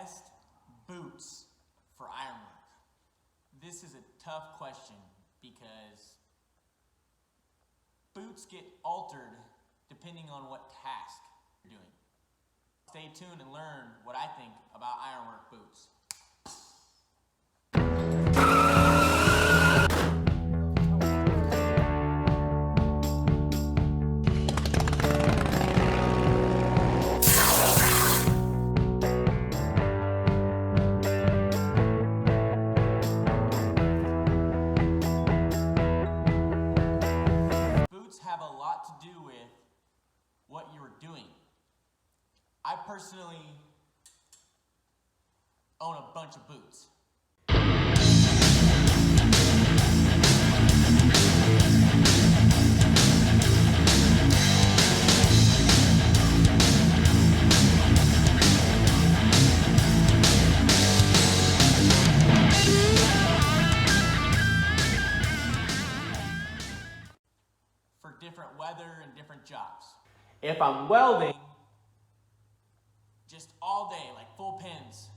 best boots for ironwork? This is a tough question because boots get altered depending on what task you're doing. Stay tuned and learn what I think about ironwork boots. Have a lot to do with what you're doing. I personally own a bunch of boots. For different weather and different jobs. If I'm welding, just all day, like full pins,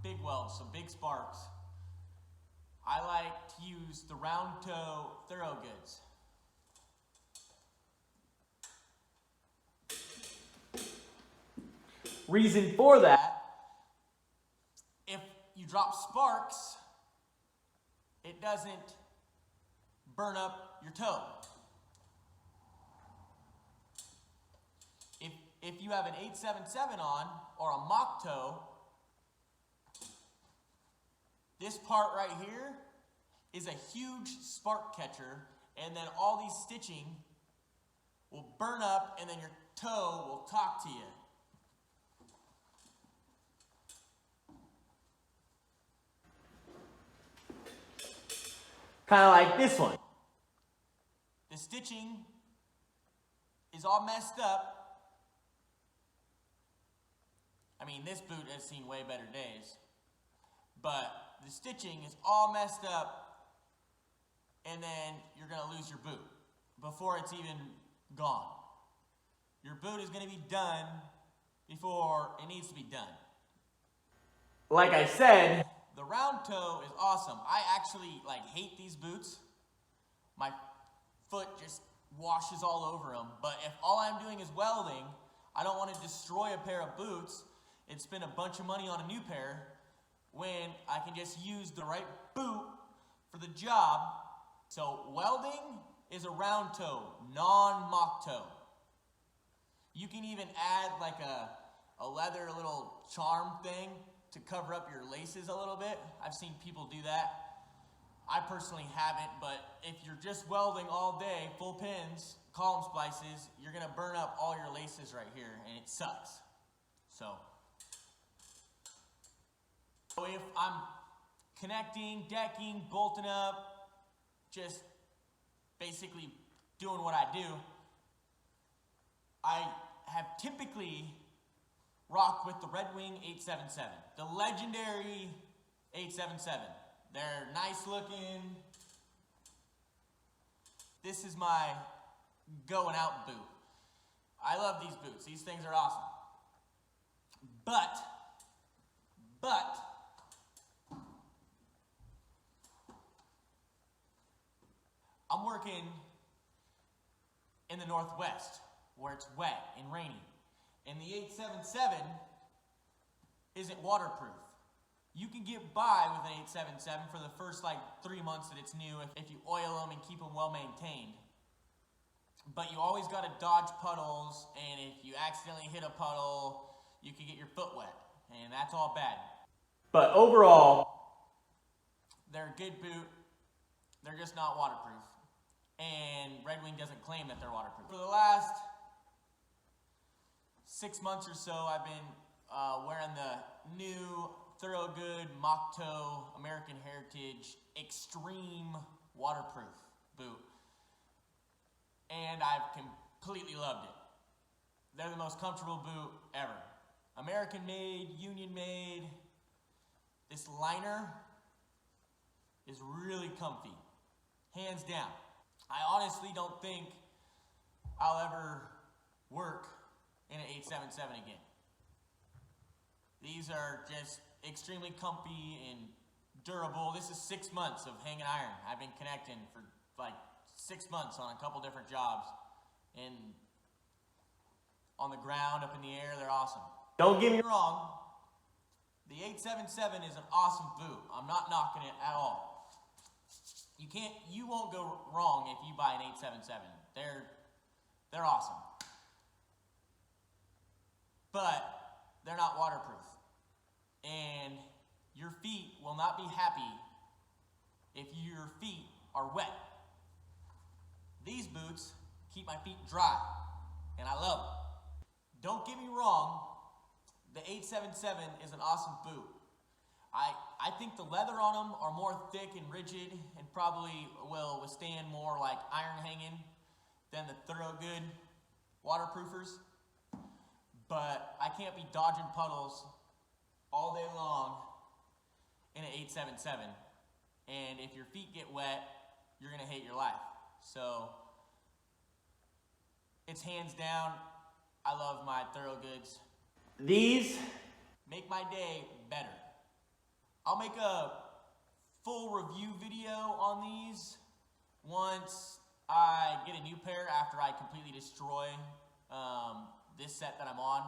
big welds, some big sparks, I like to use the round toe Thorogoods. Reason for that, if you drop sparks, it doesn't burn up your toe. If you have an 877 on, or a mock toe, this part right here is a huge spark catcher, and then all these stitching will burn up, and then your toe will talk to you. Kind of like this one. The stitching is all messed up. I mean, this boot has seen way better days, but the stitching is all messed up, and then you're going to lose your boot before it's even gone. Your boot is going to be done before it needs to be done. Like I said, the round toe is awesome. I actually hate these boots. My foot just washes all over them, but if all I'm doing is welding, I don't want to destroy a pair of boots and spend a bunch of money on a new pair when I can just use the right boot for the job. So welding is a round toe, non-mock toe. You can even add like a leather little charm thing to cover up your laces a little bit. I've seen people do that. I personally haven't, but if you're just welding all day, full pins, column splices, you're gonna burn up all your laces right here, and it sucks. So if I'm connecting, decking, bolting up, just basically doing what I do, I have typically rocked with the Red Wing 877, the legendary 877. They're nice looking. This is my going out boot. I love these boots. These things are awesome. But I'm working in the Northwest where it's wet and rainy, and the 877 isn't waterproof. You can get by with an 877 for the first 3 months that it's new if you oil them and keep them well maintained. But you always got to dodge puddles, and if you accidentally hit a puddle, you can get your foot wet, and that's all bad. But overall, they're a good boot. They're just not waterproof. And Red Wing doesn't claim that they're waterproof. For the last 6 months or so, I've been wearing the new Thorogood Mock Toe American Heritage Extreme Waterproof boot. And I've completely loved it. They're the most comfortable boot ever. American made, union made. This liner is really comfy, hands down. I honestly don't think I'll ever work in an 877 again. The These are just extremely comfy and durable. This is 6 months of hanging iron. I've been connecting for like 6 months on a couple different jobs. And on the ground, up in the air, they're awesome. Don't get me wrong, the 877 is an awesome boot. I'm not knocking it at all. You won't go wrong if you buy an 877. They're awesome. But they're not waterproof. And your feet will not be happy if your feet are wet. These boots keep my feet dry, and I love them. Don't get me wrong, the 877 is an awesome boot. I think the leather on them are more thick and rigid and probably will withstand more like iron hanging than the Thorogood waterproofers. But I can't be dodging puddles all day long in an 877. And if your feet get wet, you're gonna hate your life. So it's hands down, I love my Thorogoods. These make my day better. I'll make a full review video on these once I get a new pair after I completely destroy this set that I'm on,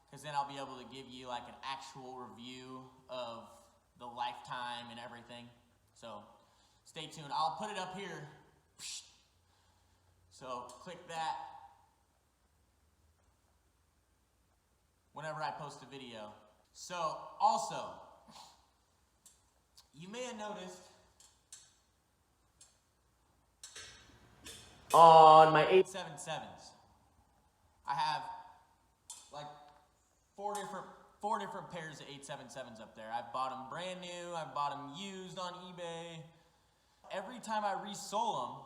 because then I'll be able to give you like an actual review of the lifetime and everything. So stay tuned. I'll put it up here. So click that whenever I post a video. So also, you may have noticed on my 877s, I have like four different pairs of 877s up there. I've bought them brand new, I've bought them used on eBay. Every time I resole them,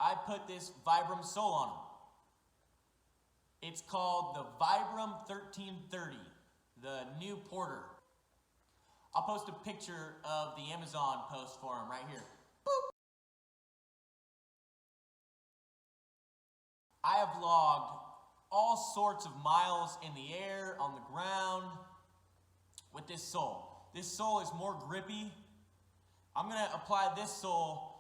I put this Vibram sole on them. It's called the Vibram 1330, the new Porter. I'll post a picture of the Amazon post for them right here. Boop. I have logged all sorts of miles in the air, on the ground, with this sole. This sole is more grippy. I'm gonna apply this sole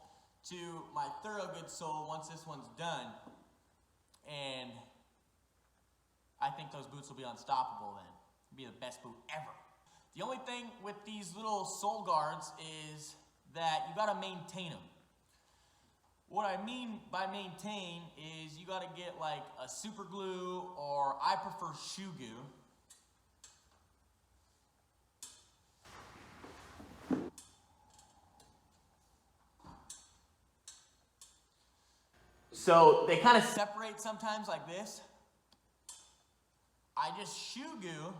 to my Thorogood sole once this one's done. And I think those boots will be unstoppable then. It'll be the best boot ever. The only thing with these little sole guards is that you gotta maintain them. What I mean by maintain is you gotta get like a super glue, or I prefer shoe goo. So they kind of separate sometimes like this. I just shoe goo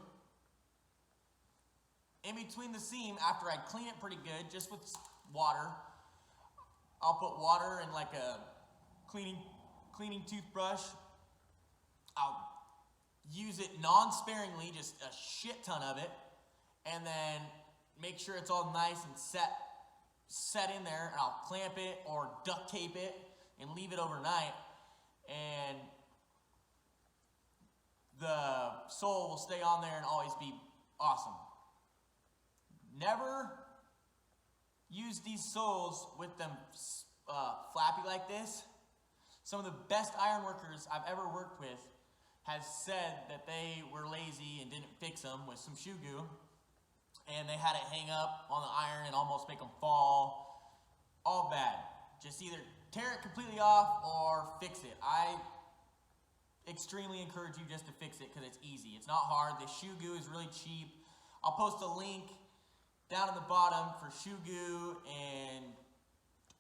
in between the seam after I clean it pretty good, just with water. I'll put water in like a cleaning toothbrush. I'll use it non-sparingly, just a shit ton of it, and then make sure it's all nice and set in there, and I'll clamp it or duct tape it and leave it overnight, and the sole will stay on there and always be awesome. Never use these soles with them flappy like this. Some of the best ironworkers I've ever worked with have said that they were lazy and didn't fix them with some shoe goo, and they had it hang up on the iron and almost make them fall. All bad. Just either tear it completely off or fix it. I extremely encourage you just to fix it because it's easy. It's not hard. The shoe goo is really cheap. I'll post a link down at the bottom for shoe goo and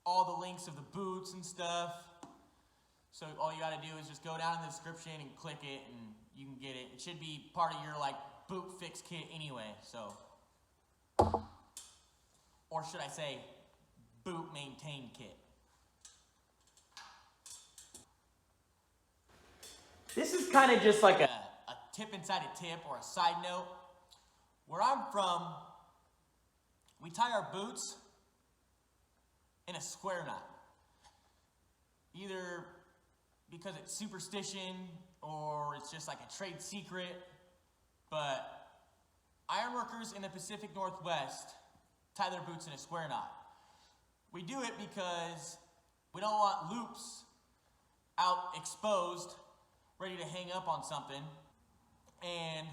all the links of the boots and stuff. So all you gotta do is just go down in the description and click it and you can get it. It should be part of your like boot fix kit anyway, so. Or should I say boot maintain kit. This is kind of just like a tip inside a tip, or a side note. Where I'm from, we tie our boots in a square knot. Either because it's superstition or it's just like a trade secret, but Ironworkers in the Pacific Northwest tie their boots in a square knot. We do it because we don't want loops out exposed, ready to hang up on something, and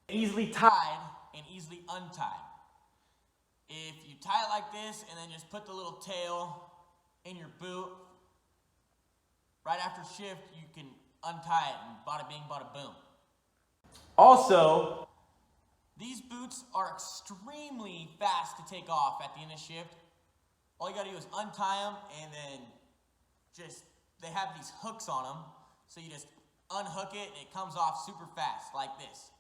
easily tied and easily untied. If you tie it like this and then just put the little tail in your boot, right after shift, you can untie it and bada bing, bada boom. Also, these boots are extremely fast to take off at the end of shift. All you gotta do is untie them and then they have these hooks on them. So you just unhook it and it comes off super fast like this.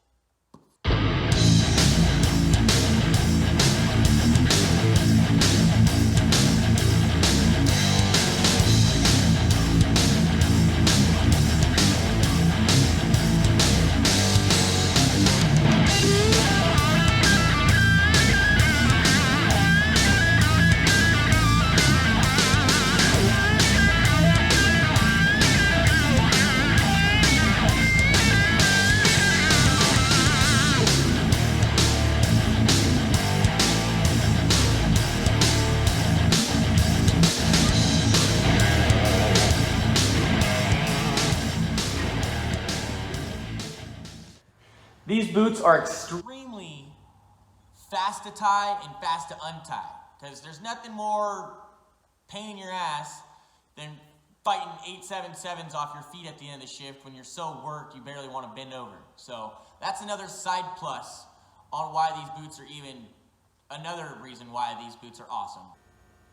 These boots are extremely fast to tie and fast to untie, because there's nothing more pain in your ass than fighting 877s off your feet at the end of the shift when you're so worked you barely want to bend over. So that's another side plus on why these boots are another reason why these boots are awesome.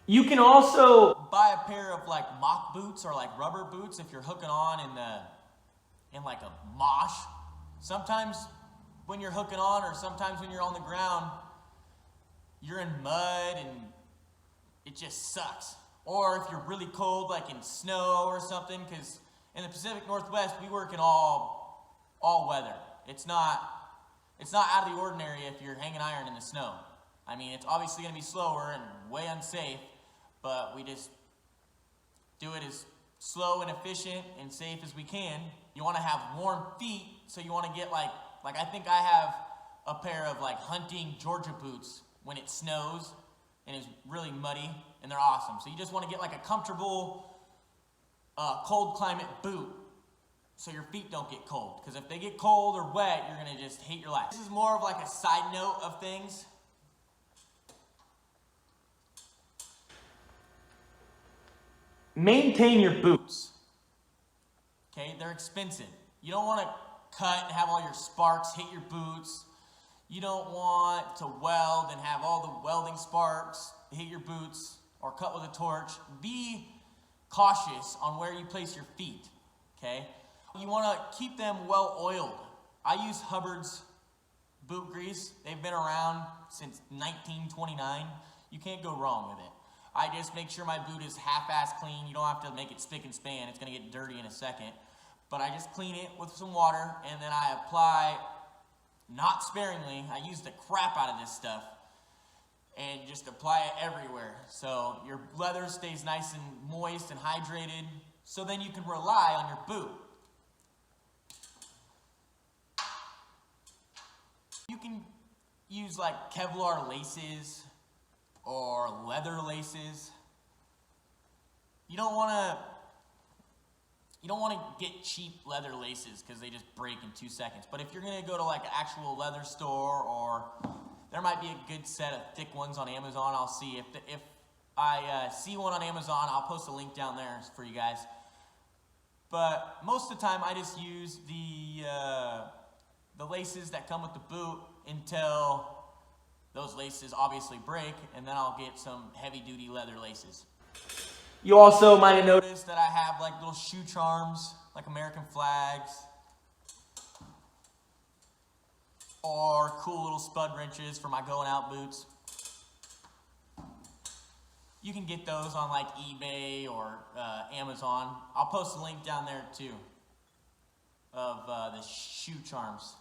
You can also buy a pair of like mock boots or like rubber boots if you're hooking on in like a mosh. Sometimes when you're hooking on, or sometimes when you're on the ground, you're in mud and it just sucks. Or if you're really cold, like in snow or something, because in the Pacific Northwest, we work in all weather. It's not out of the ordinary if you're hanging iron in the snow. I mean, it's obviously going to be slower and way unsafe, but we just do it as slow and efficient and safe as we can. You want to have warm feet, so you want to get like I think I have a pair of like hunting Georgia boots when it snows and it's really muddy, and they're awesome. So you just want to get like a comfortable cold climate boot so your feet don't get cold, because if they get cold or wet, you're going to just hate your life. This is more of like a side note of things. Maintain your boots. Okay, they're expensive. You don't want to cut and have all your sparks hit your boots. You don't want to weld and have all the welding sparks hit your boots or cut with a torch. Be cautious on where you place your feet, okay? You want to keep them well oiled. I use Hubbard's boot grease. They've been around since 1929. You can't go wrong with it. I just make sure my boot is half-ass clean. You don't have to make it spick and span. It's going to get dirty in a second. But I just clean it with some water, and then I apply, not sparingly, I use the crap out of this stuff, and just apply it everywhere. So your leather stays nice and moist and hydrated, so then you can rely on your boot. You can use like Kevlar laces or leather laces. You don't want to get cheap leather laces because they just break in 2 seconds. But if you're going to go to like an actual leather store, or there might be a good set of thick ones on Amazon. I'll see if I see one on Amazon, I'll post a link down there for you guys. But most of the time I just use the laces that come with the boot until those laces obviously break, and then I'll get some heavy duty leather laces. You also might have noticed that I have like little shoe charms, like American flags, or cool little spud wrenches for my going out boots. You can get those on like eBay or Amazon. I'll post a link down there too of the shoe charms.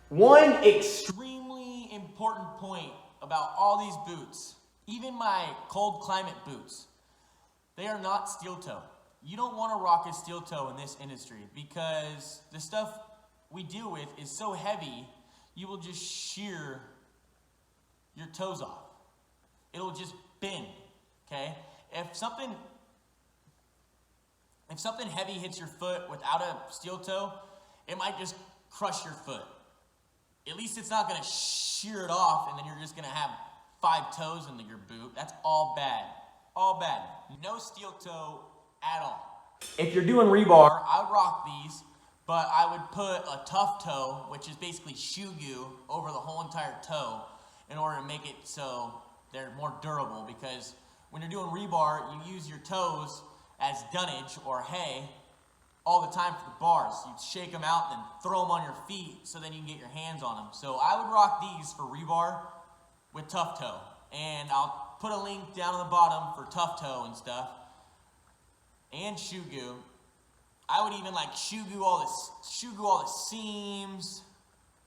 One extremely important point about all these boots, even my cold climate boots, they are not steel toe. You don't want to rock a steel toe in this industry because the stuff we deal with is so heavy, you will just shear your toes off. It'll just bend, okay? If something heavy hits your foot without a steel toe, it might just crush your foot. At least it's not gonna shear it off and then you're just gonna have 5 toes in your boot. That's all bad, all bad. No steel toe at all. If you're doing rebar, I would rock these, but I would put a tough toe, which is basically shoe goo, over the whole entire toe in order to make it so they're more durable, because when you're doing rebar, you use your toes as dunnage or hay all the time for the bars. You shake them out and then throw them on your feet so then you can get your hands on them. So I would rock these for rebar with tough toe. And I'll put a link down on the bottom for tough toe and stuff. And shoe goo. I would even like shoe goo all the seams,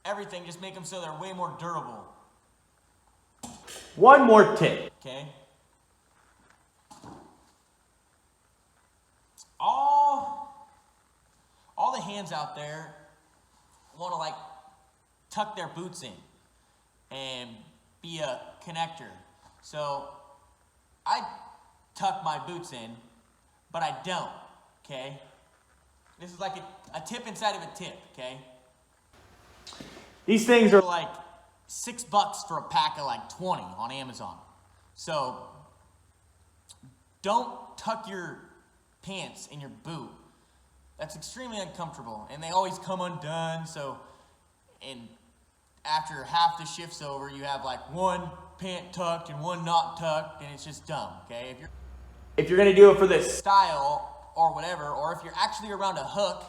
everything, just make them so they're way more durable. One more tip, okay? All the hands out there want to like tuck their boots in and be a connector. So I tuck my boots in, but I don't, okay? This is like a tip inside of a tip, okay? These things are like $6 for a pack of like 20 on Amazon. So don't tuck your pants in your boot. That's extremely uncomfortable, and they always come undone. So, and after half the shift's over, you have like one pant tucked and one not tucked, and it's just dumb, okay? If you're gonna do it for this style or whatever, or if you're actually around a hook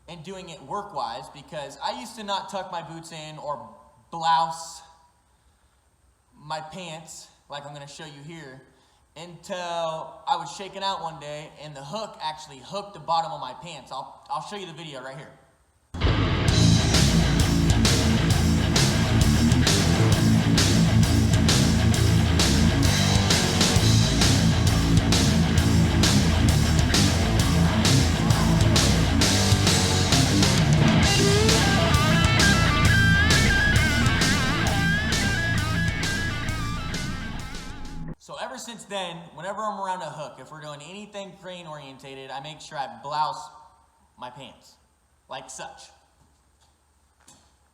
and doing it work-wise, because I used to not tuck my boots in or blouse my pants, like I'm gonna show you here, until I was shaken out one day and the hook actually hooked the bottom of my pants. I'll show you the video right here. So ever since then, whenever I'm around a hook, if we're doing anything crane orientated, I make sure I blouse my pants, like such.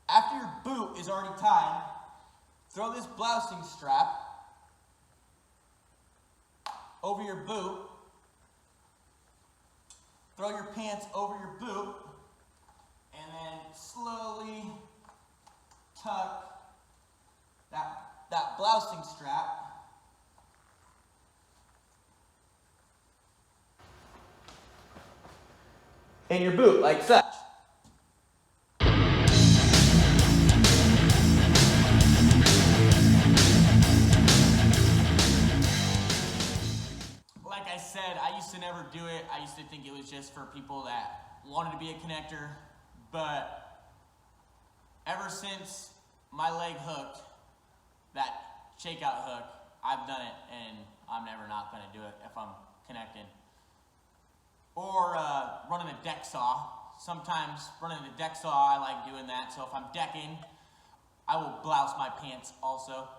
After your boot is already tied, throw this blousing strap over your boot, throw your pants over your boot, and then slowly tuck that blousing strap in your boot, like such. Like I said, I used to never do it. I used to think it was just for people that wanted to be a connector, but ever since my leg hooked, that shakeout hook, I've done it, and I'm never not gonna do it if I'm connecting. Or running a deck saw. Sometimes running a deck saw, I like doing that. So if I'm decking, I will blouse my pants also.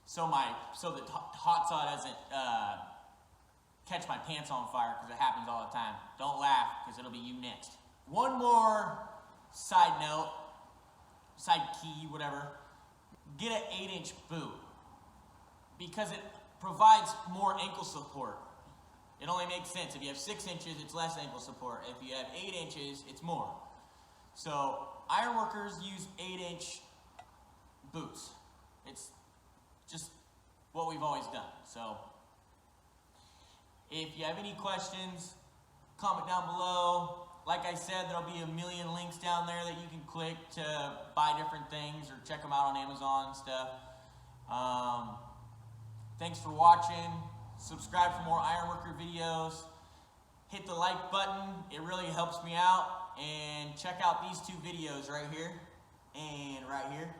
So the hot saw doesn't catch my pants on fire, because it happens all the time. Don't laugh, because it'll be you next. One more side note, side key, whatever. Get an 8-inch boot, because it provides more ankle support. It only makes sense. If you have 6 inches, it's less ankle support. If you have 8 inches, it's more. So ironworkers use 8-inch boots. It's just what we've always done. So if you have any questions, comment down below. Like I said, there'll be a million links down there that you can click to buy different things or check them out on Amazon and stuff. Thanks for watching. Subscribe for more Ironworker videos. Hit the like button. It really helps me out. And check out these 2 videos right here and right here.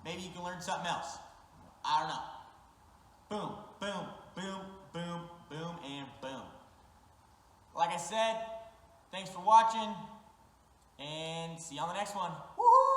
Maybe you can learn something else. I don't know. Boom, boom, boom, boom, boom, and boom. Like I said, thanks for watching, and see you on the next one. Woohoo!